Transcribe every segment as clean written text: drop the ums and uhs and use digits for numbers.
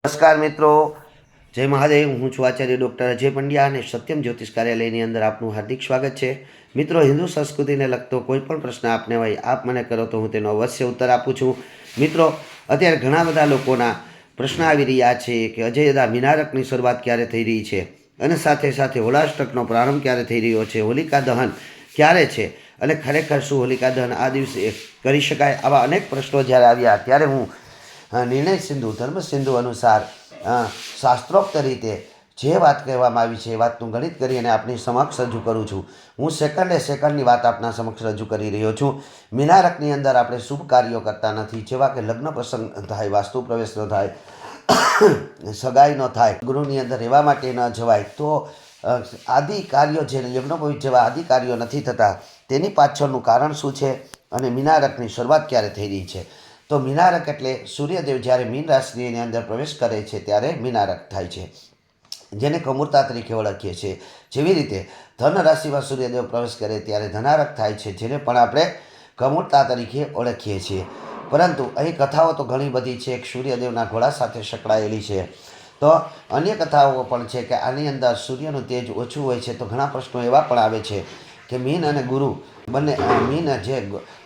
નમસ્કાર મિત્રો, જય મહાદેવ। હું છું આચાર્ય ડૉક્ટર અજય પંડ્યા અને સત્યમ જ્યોતિષ કાર્યાલયની અંદર આપનું હાર્દિક સ્વાગત છે। મિત્રો, હિન્દુ સંસ્કૃતિને લગતો કોઈ પણ પ્રશ્ન આપને હોય આપ મને કરો તો હું તેનો અવશ્ય ઉત્તર આપું છું। મિત્રો, અત્યારે ઘણા બધા લોકોના પ્રશ્ન આવી રહ્યા છે કે અજયદા વિનાયકની શરૂઆત ક્યારે થઈ રહી છે અને સાથે સાથે હોળાષ્ટકનો પ્રારંભ ક્યારે થઈ રહ્યો છે, હોલિકા દહન ક્યારે છે અને ખરેખર શું હોલિકા દહન આ દિવસે કરી શકાય? આવા અનેક પ્રશ્નો જ્યારે આવ્યા ત્યારે હું નિર્ણય સિંધુ ધર્મ સિંધુ અનુસાર શાસ્ત્રોક્ત રીતે જે વાત કહેવામાં આવી છે એ વાતનું ગણિત કરી અને આપની સમક્ષ રજૂ કરું છું। હું સેકન્ડની વાત આપના સમક્ષ રજૂ કરી રહ્યો છું। મિનારકની અંદર આપણે શુભ કાર્યો કરતા નથી, જેવા કે લગ્ન પ્રસંગ થાય, વાસ્તુ પ્રવેશ ન થાય, સગાઈ ન થાય, ગૃહની અંદર રહેવા માટે ન જવાય, તો આદિ કાર્યો જે યજ્ઞોપવિત જેવા આદિ કાર્યો નથી થતા, તેની પાછળનું કારણ શું છે અને મિનારકની શરૂઆત ક્યારે થઈ રહી છે? તો મિનારક એટલે સૂર્યદેવ જ્યારે મીન રાશિની અંદર પ્રવેશ કરે છે ત્યારે મિનારક થાય છે, જેને કમૂરતા તરીકે ઓળખીએ છીએ। જેવી રીતે ધન રાશિમાં સૂર્યદેવ પ્રવેશ કરે ત્યારે ધનારક થાય છે, જેને પણ આપણે કમૂરતા તરીકે ઓળખીએ છીએ। પરંતુ અહીં કથાઓ તો ઘણી બધી છે, એક સૂર્યદેવના ઘોડા સાથે સંકળાયેલી છે, તો અન્ય કથાઓ પણ છે કે આની અંદર સૂર્યનું તેજ ઓછું હોય છે। તો ઘણા પ્રશ્નો એવા પણ આવે છે કે મીન અને ગુરુ બંને, મીન જે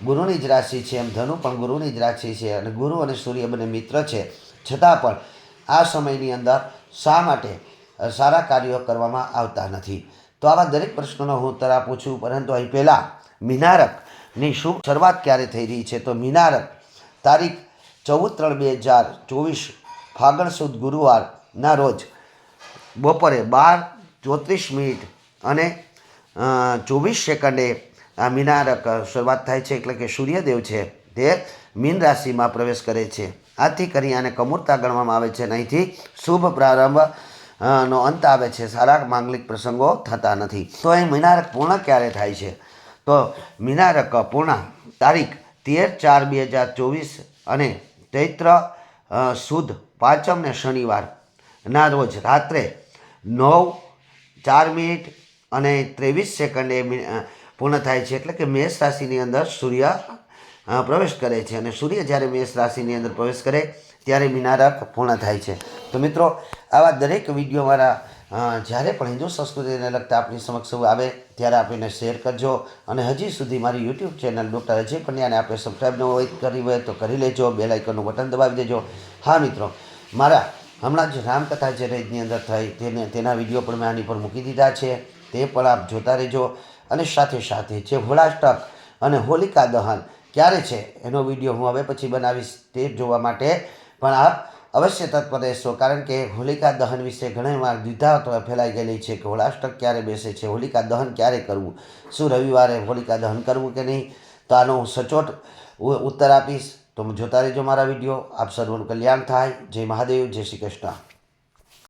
ગુરુની જ રાશિ છે એમ ધનુ પણ ગુરુની જ રાશિ છે અને ગુરુ અને સૂર્ય બંને મિત્ર છે, છતાં પણ આ સમયની અંદર શા માટે સારા કાર્યો કરવામાં આવતા નથી? તો આવા દરેક પ્રશ્નોનો હું ઉત્તર આપું છું। પરંતુ અહીં પહેલાં મિનારકની શુભ શરૂઆત ક્યારે થઈ રહી છે? તો મિનારક તારીખ 14/3/2024 ફાગણ સુદ ગુરુવારના રોજ બપોરે 12:34 અને 24 સેકન્ડે આ મિનારક શરૂઆત થાય છે, એટલે કે સૂર્યદેવ છે તે મીન રાશિમાં પ્રવેશ કરે છે। આથી કરી આને કમૂરતા ગણવામાં આવે છે અને અહીંથી શુભ પ્રારંભ નો અંત આવે છે, સારા માંગલિક પ્રસંગો થતા નથી। તો અહીં મિનારક પૂર્ણ ક્યારે થાય છે? તો મિનારક પૂર્ણ તારીખ 13/4/2024 અને ચૈત્ર સુદ પાંચમ ને શનિવારના રોજ રાત્રે 9:04 અને 23 સેકન્ડે પૂર્ણ થાય છે, એટલે કે મેષ રાશિની અંદર સૂર્ય પ્રવેશ કરે છે અને સૂર્ય જ્યારે મેષ રાશિની અંદર પ્રવેશ કરે ત્યારે મિનારક પૂર્ણ થાય છે। તો મિત્રો, આવા દરેક વિડીયો મારા જ્યારે પણ હિન્દુ સંસ્કૃતિને લગતા આપની સમક્ષ આવે ત્યારે આપીને શેર કરજો અને હજી સુધી મારી યુટ્યુબ ચેનલ ડૉક્ટર અજય પંડ્યાને આપણે સબસ્ક્રાઈબ ન હોય કરી હોય તો કરી લેજો, બેલ આઇકનનું બટન દબાવી દેજો। હા મિત્રો, મારા હમણાં જ રામકથા જે રેજની અંદર થઈ તેના વિડીયો પણ મેં આની પર મૂકી દીધા છે, તે પણ આપ જોતા રહેજો। અને સાથે સાથે જે હોળાષ્ટક અને હોલિકા દહન ક્યારે છે એનો વિડીયો હું હવે પછી બનાવીશ, તે જોવા માટે પણ આપ અવશ્ય તત્પર રહેશો, કારણ કે હોલિકા દહન વિશે ઘણીવાર દ્વિધા ફેલાઈ ગયેલી છે કે હોળાષ્ટક ક્યારે બેસે છે, હોલિકા દહન ક્યારે કરવું, શું રવિવારે હોલિકા દહન કરવું કે નહીં? તો આનો હું સચોટ ઉત્તર આપીશ, તો જોતા રહેજો મારા વિડીયો। આપ સર્વનું કલ્યાણ થાય। જય મહાદેવ, જય શ્રી કૃષ્ણ।